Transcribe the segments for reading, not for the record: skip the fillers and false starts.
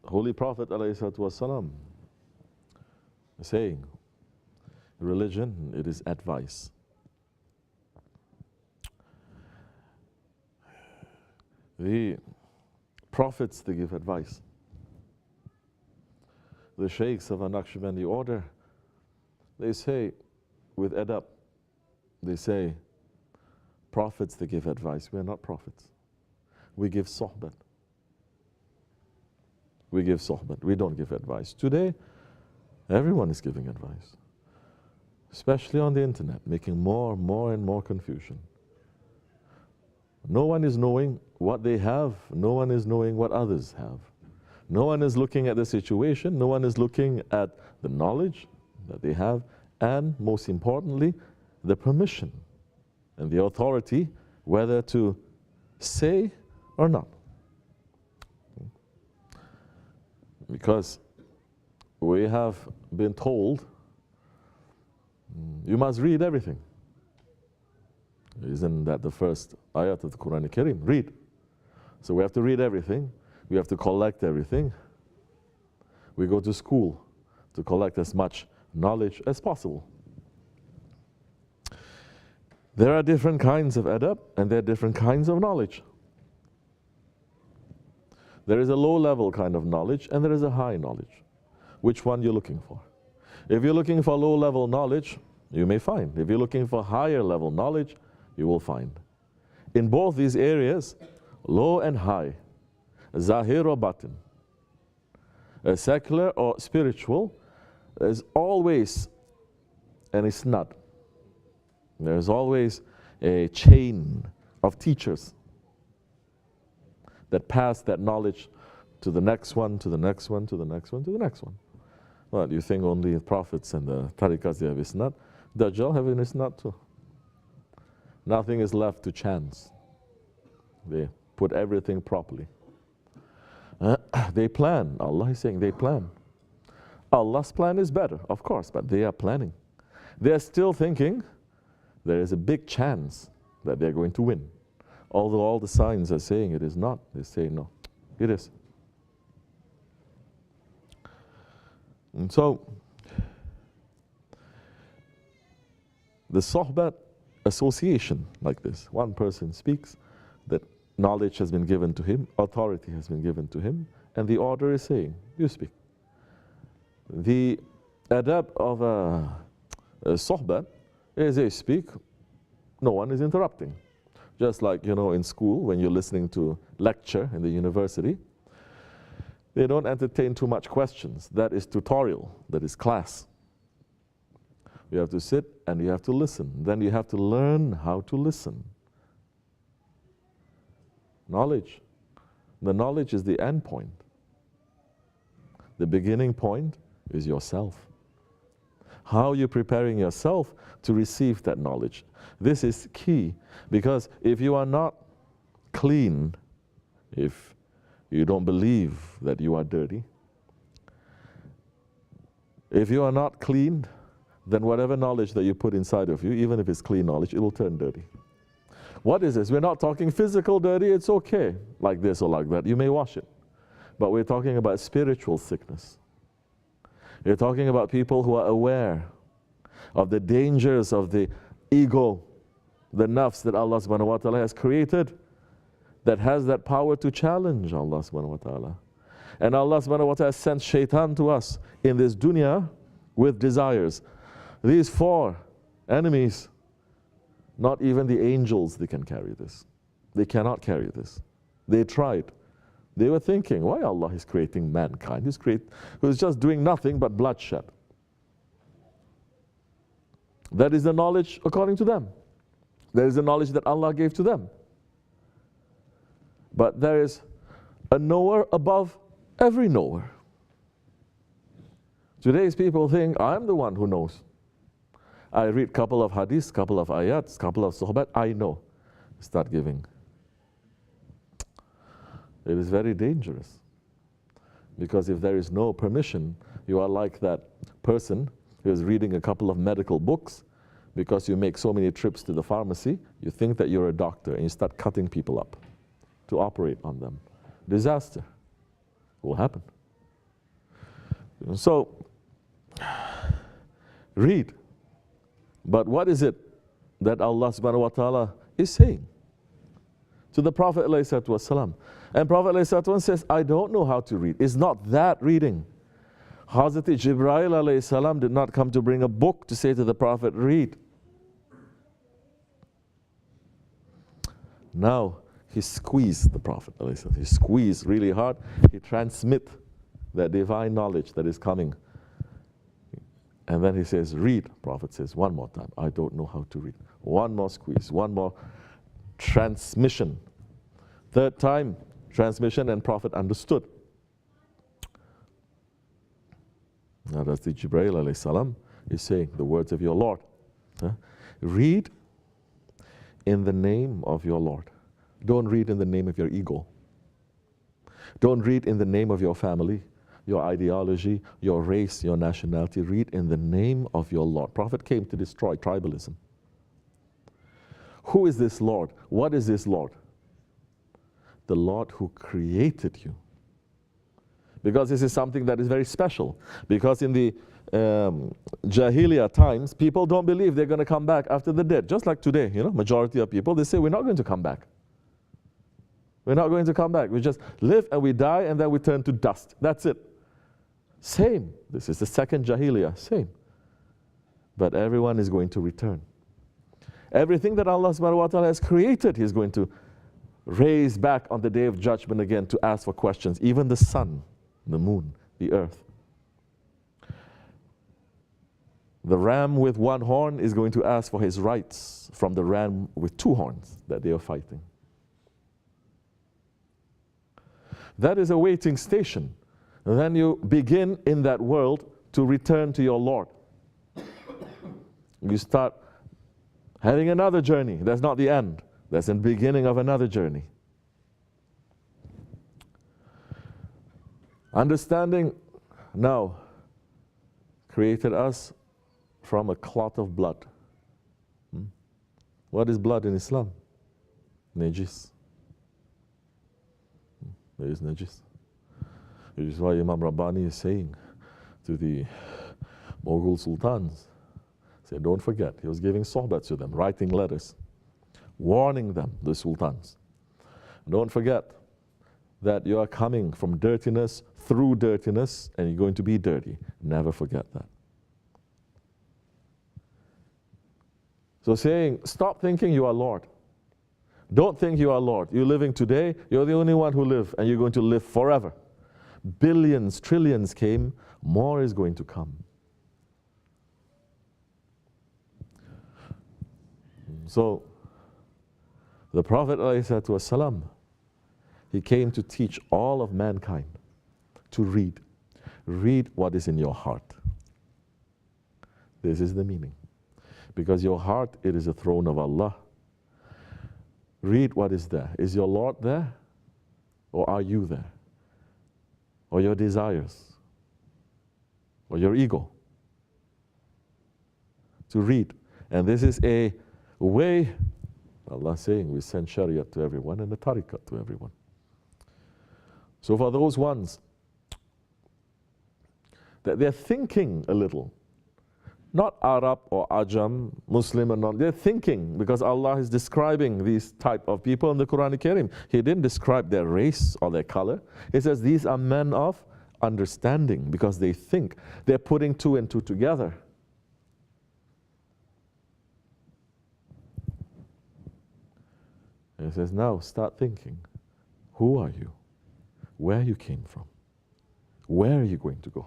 Holy Prophet ﷺ saying, religion, it is advice. The prophets, they give advice. The Shaykhs of a Naqshbandi order, they say, with Edep, they say, prophets, they give advice. We are not prophets. We give sohbat. We give sohbat. We don't give advice. Today, everyone is giving advice, especially on the internet, making more and more confusion. No one is knowing what they have. No one is knowing what others have. No one is looking at the situation. No one is looking at the knowledge that they have, and most importantly, the permission and the authority whether to say or not. Because we have been told you must read everything. Isn't that the first ayat of the Quran al-Karim? Read. So we have to read everything. We have to collect everything. We go to school to collect as much knowledge as possible. There are different kinds of adab and there are different kinds of knowledge. There is a low-level kind of knowledge and there is a high knowledge. Which one you're looking for? If you're looking for low-level knowledge, you may find. If you're looking for higher-level knowledge, you will find. In both these areas, low and high, zahir or batin, secular or spiritual, there's always an isnad. There's always a chain of teachers that pass that knowledge to the next one, to the next one, to the next one, to the next one. Well, you think only the prophets and the tariqas, they have isnad? Dajjal have an isnad too. Nothing is left to chance. They put everything properly. They plan. Allah is saying they plan. Allah's plan is better, of course, but they are planning. They are still thinking there is a big chance that they're going to win. Although all the signs are saying it is not, they say no, it is. And so, the sohbat association like this, one person speaks, that knowledge has been given to him, authority has been given to him, and the order is saying, you speak. The adab of a sohbat is they speak, no one is interrupting. Just like, you know, in school, when you're listening to lecture in the university, they don't entertain too much questions. That is tutorial, that is class. You have to sit and you have to listen. Then you have to learn how to listen. Knowledge. The knowledge is the end point. The beginning point is yourself. How you're preparing yourself to receive that knowledge. This is key, because if you are not clean, if you don't believe that you are dirty, if you are not clean, then whatever knowledge that you put inside of you, even if it's clean knowledge, it will turn dirty. What is this? We're not talking physical dirty, it's okay, like this or like that. You may wash it. But we're talking about spiritual sickness. We're talking about people who are aware of the dangers of the ego, the nafs that Allah subhanahu wa ta'ala has created, that has that power to challenge Allah subhanahu wa ta'ala. And Allah subhanahu wa ta'ala sent shaitan to us in this dunya with desires. These four enemies, not even the angels, they can carry this. They cannot carry this. They tried. They were thinking, why Allah is creating mankind? Who's just doing nothing but bloodshed. That is the knowledge according to them. There is the knowledge that Allah gave to them. But there is a knower above every knower. Today's people think, I'm the one who knows. I read a couple of hadiths, couple of ayats, couple of sohbat, I know. Start giving. It is very dangerous. Because if there is no permission, you are like that person who is reading a couple of medical books. Because you make so many trips to the pharmacy, you think that you're a doctor and you start cutting people up to operate on them. Disaster will happen. So, read. But what is it that Allah subhanahu wa ta'ala is saying to the Prophet ﷺ? And Prophet ﷺ says, I don't know how to read. It's not that reading. Hazrat Jibreel ﷺ did not come to bring a book to say to the Prophet, read. Now, he squeezed the Prophet ﷺ. He squeezed really hard. He transmit that divine knowledge that is coming. And then he says, read. Prophet says, one more time, I don't know how to read. One more squeeze, one more transmission. Third time, transmission, and Prophet understood. Now that's the Jibreel alayhi salam is saying the words of your Lord. Read in the name of your Lord. Don't read in the name of your ego. Don't read in the name of your family, your ideology, your race, your nationality. Read in the name of your Lord. Prophet came to destroy tribalism. Who is this Lord? What is this Lord? The Lord who created you. Because this is something that is very special. Because in the Jahiliyyah times, people don't believe they're going to come back after the dead. Just like today, majority of people, they say we're not going to come back. We're not going to come back. We just live and we die and then we turn to dust. That's it. Same. This is the second Jahiliyyah. Same. But everyone is going to return. Everything that Allah subhanahu wa ta'ala has created, He's going to raise back on the day of judgment again to ask for questions. Even the sun, the moon, the earth. The ram with one horn is going to ask for his rights from the ram with two horns that they are fighting. That is a waiting station. And then you begin in that world to return to your Lord. You start having another journey. That's not the end. That's the beginning of another journey. Understanding now created us from a clot of blood. What is blood in Islam? Najis. There is najis. Which is why Imam Rabbani is saying to the Mughal sultans, say, don't forget, he was giving sohbet to them, writing letters, warning them, the sultans. Don't forget that you are coming from dirtiness through dirtiness and you're going to be dirty. Never forget that. So saying, stop thinking you are Lord. Don't think you are Lord. You're living today, you're the only one who lives, and you're going to live forever. Billions, trillions came, more is going to come. So, the Prophet ﷺ, he came to teach all of mankind to read. Read what is in your heart. This is the meaning. Because your heart, it is a throne of Allah. Read what is there. Is your Lord there? Or are you there? Or your desires? Or your ego? To read. And this is a way, Allah saying, we send Shariah to everyone and the Tariqat to everyone. So for those ones that they're thinking a little, not Arab or Ajam, Muslim or not, they're thinking, because Allah is describing these type of people in the Quran Karim. He didn't describe their race or their color. He says these are men of understanding, because they think. They're putting two and two together. And he says, now start thinking. Who are you? Where you came from? Where are you going to go?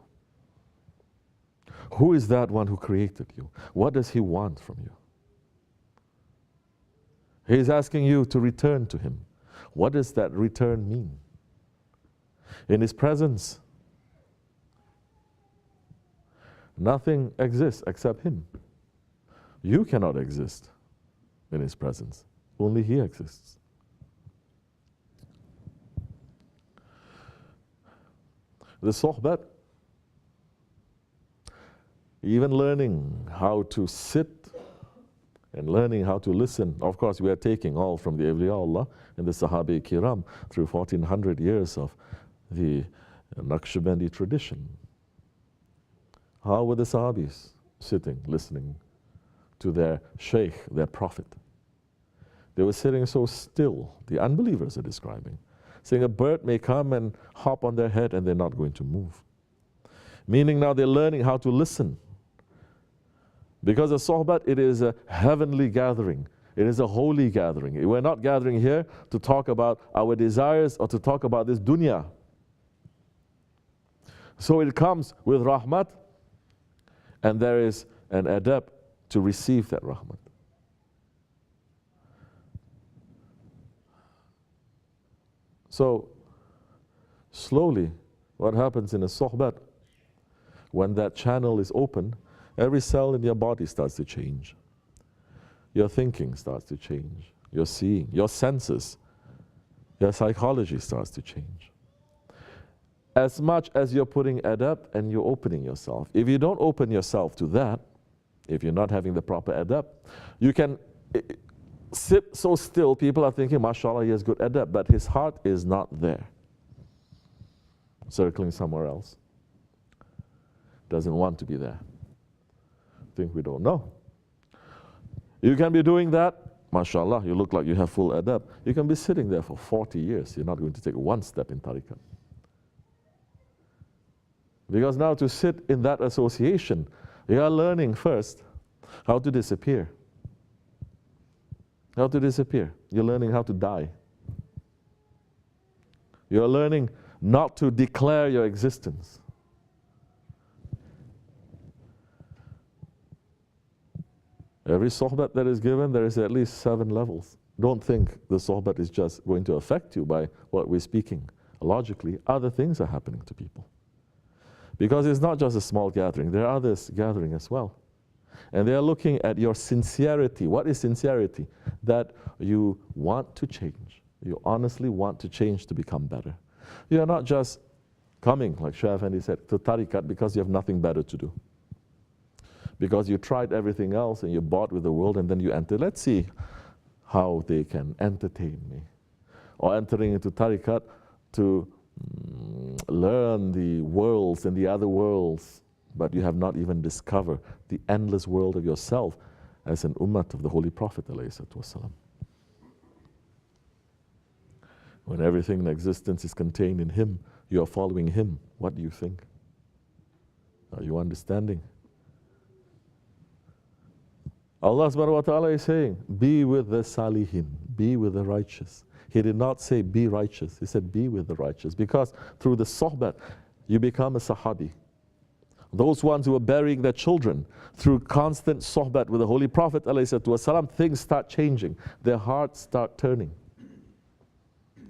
Who is that one who created you? What does he want from you? He's asking you to return to him. What does that return mean? In his presence, nothing exists except him. You cannot exist in his presence. Only he exists. The sohbat, even learning how to sit and learning how to listen. Of course, we are taking all from the Awliya Allah and the Sahabi Kiram through 1400 years of the Naqshbandi tradition. How were the Sahabis sitting, listening to their Shaykh, their Prophet? They were sitting so still, the unbelievers are describing, saying a bird may come and hop on their head and they're not going to move. Meaning now they're learning how to listen. Because a sohbat, it is a heavenly gathering. It is a holy gathering. We're not gathering here to talk about our desires or to talk about this dunya. So it comes with rahmat, and there is an adab to receive that rahmat. So, slowly, what happens in a sohbat, when that channel is open, every cell in your body starts to change. Your thinking starts to change. Your seeing, your senses, your psychology starts to change. As much as you're putting adab and you're opening yourself. If you don't open yourself to that, if you're not having the proper adab, you can sit so still, people are thinking, mashallah, he has good adab, but his heart is not there. Circling somewhere else. Doesn't want to be there. Think we don't know. You can be doing that, mashallah, you look like you have full adab. You can be sitting there for 40 years, you're not going to take one step in tariqat. Because now to sit in that association, you are learning first how to disappear. How to disappear. You're learning how to die. You're learning not to declare your existence. Every sohbat that is given, there is at least 7 levels. Don't think the sohbat is just going to affect you by what we're speaking. Logically, other things are happening to people. Because it's not just a small gathering, there are others gathering as well. And they are looking at your sincerity. What is sincerity? That you want to change. You honestly want to change to become better. You are not just coming, like Shaykh Efendi said, to tariqat because you have nothing better to do. Because you tried everything else and you're bored with the world and then you enter. Let's see how they can entertain me. Or entering into tariqat to learn the worlds and the other worlds, but you have not even discovered the endless world of yourself as an ummah of the Holy Prophet ﷺ. When everything in existence is contained in him, you are following him. What do you think? Are you understanding? Allah subhanahu wa ta'ala is saying, be with the salihin, be with the righteous. He did not say be righteous, he said be with the righteous. Because through the sohbat, you become a sahabi. Those ones who are burying their children, through constant sohbat with the Holy Prophet ﷺ, things start changing. Their hearts start turning.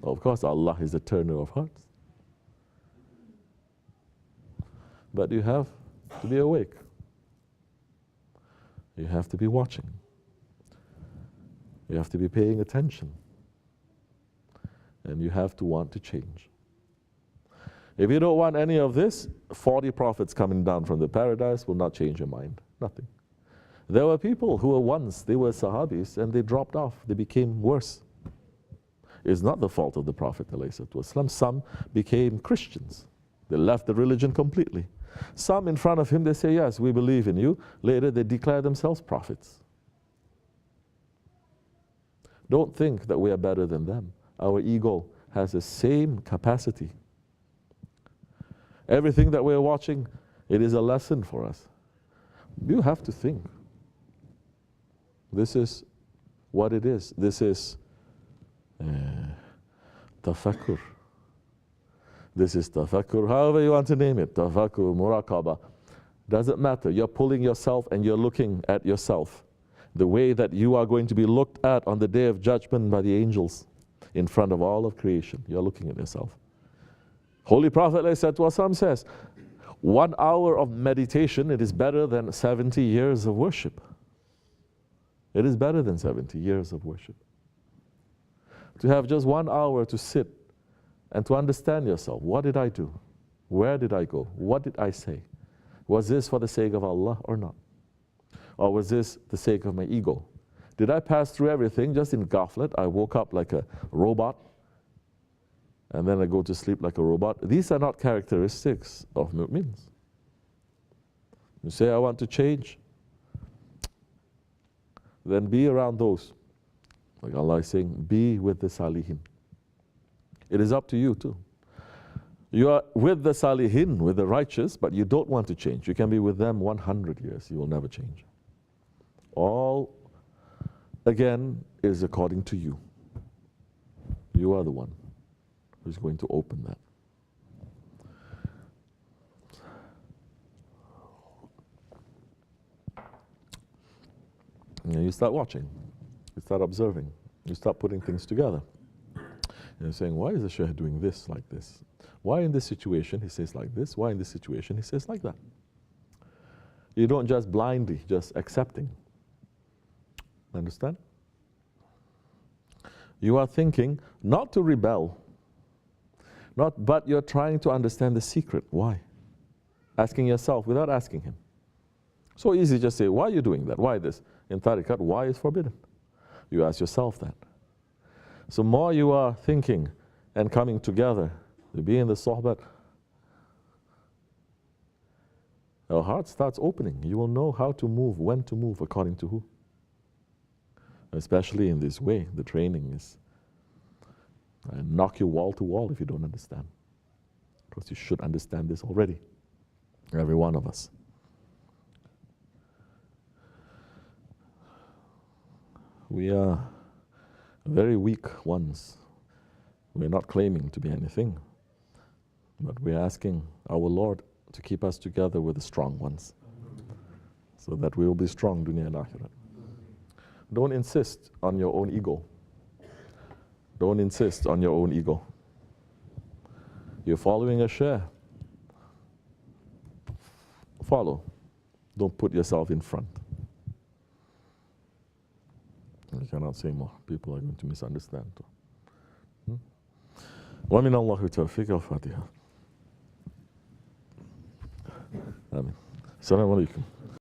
Of course, Allah is the turner of hearts. But you have to be awake. You have to be watching. You have to be paying attention. And you have to want to change. If you don't want any of this, 40 prophets coming down from the paradise will not change your mind. Nothing. There were people who were once, they were Sahabis, and they dropped off. They became worse. It's not the fault of the Prophet ﷺ. Some became Christians. They left the religion completely. Some in front of him, they say, yes, we believe in you. Later, they declare themselves prophets. Don't think that we are better than them. Our ego has the same capacity. Everything that we're watching, it is a lesson for us. You have to think. This is what it is. This is tafakkur. This is tafakkur, however you want to name it. Tafakkur, muraqabah. Doesn't matter. You're pulling yourself and you're looking at yourself. The way that you are going to be looked at on the day of judgment by the angels in front of all of creation. You're looking at yourself. Holy Prophet ﷺ says, 1 hour of meditation, it is better than 70 years of worship. It is better than 70 years of worship. To have just 1 hour to sit and to understand yourself. What did I do? Where did I go? What did I say? Was this for the sake of Allah or not? Or was this the sake of my ego? Did I pass through everything just in ghaflat? I woke up like a robot and then I go to sleep like a robot. These are not characteristics of mu'mins. You say, I want to change. Then be around those. Like Allah is saying, be with the Salihin. It is up to you too. You are with the Salihin, with the righteous, but you don't want to change. You can be with them 100 years, you will never change. All, again, is according to you. You are the one who's going to open that. And you start watching, you start observing, you start putting things together. You're saying, why is the Shaykh doing this like this? Why in this situation he says like this? Why in this situation he says like that? You don't just blindly, just accepting. Understand? You are thinking not to rebel, but you're trying to understand the secret. Why? Asking yourself without asking him. So easy to just say, why are you doing that? Why this? In tariqat, why is forbidden? You ask yourself that. So more you are thinking and coming together to be in the sohbet, your heart starts opening. You will know how to move, when to move, according to who. Especially in this way, the training is knock you wall to wall if you don't understand. Because you should understand this already, every one of us. We are very weak ones. We're not claiming to be anything, but we're asking our Lord to keep us together with the strong ones, so that we will be strong dunya and akhirat. Don't insist on your own ego. Don't insist on your own ego. You're following a shaykh. Follow. Don't put yourself in front. I cannot say more. People are going to misunderstand. وَمِنَ اللَّهِ تَوْفِيقَ الْفَاتِحَةِ. Amen. Assalamu alaikum.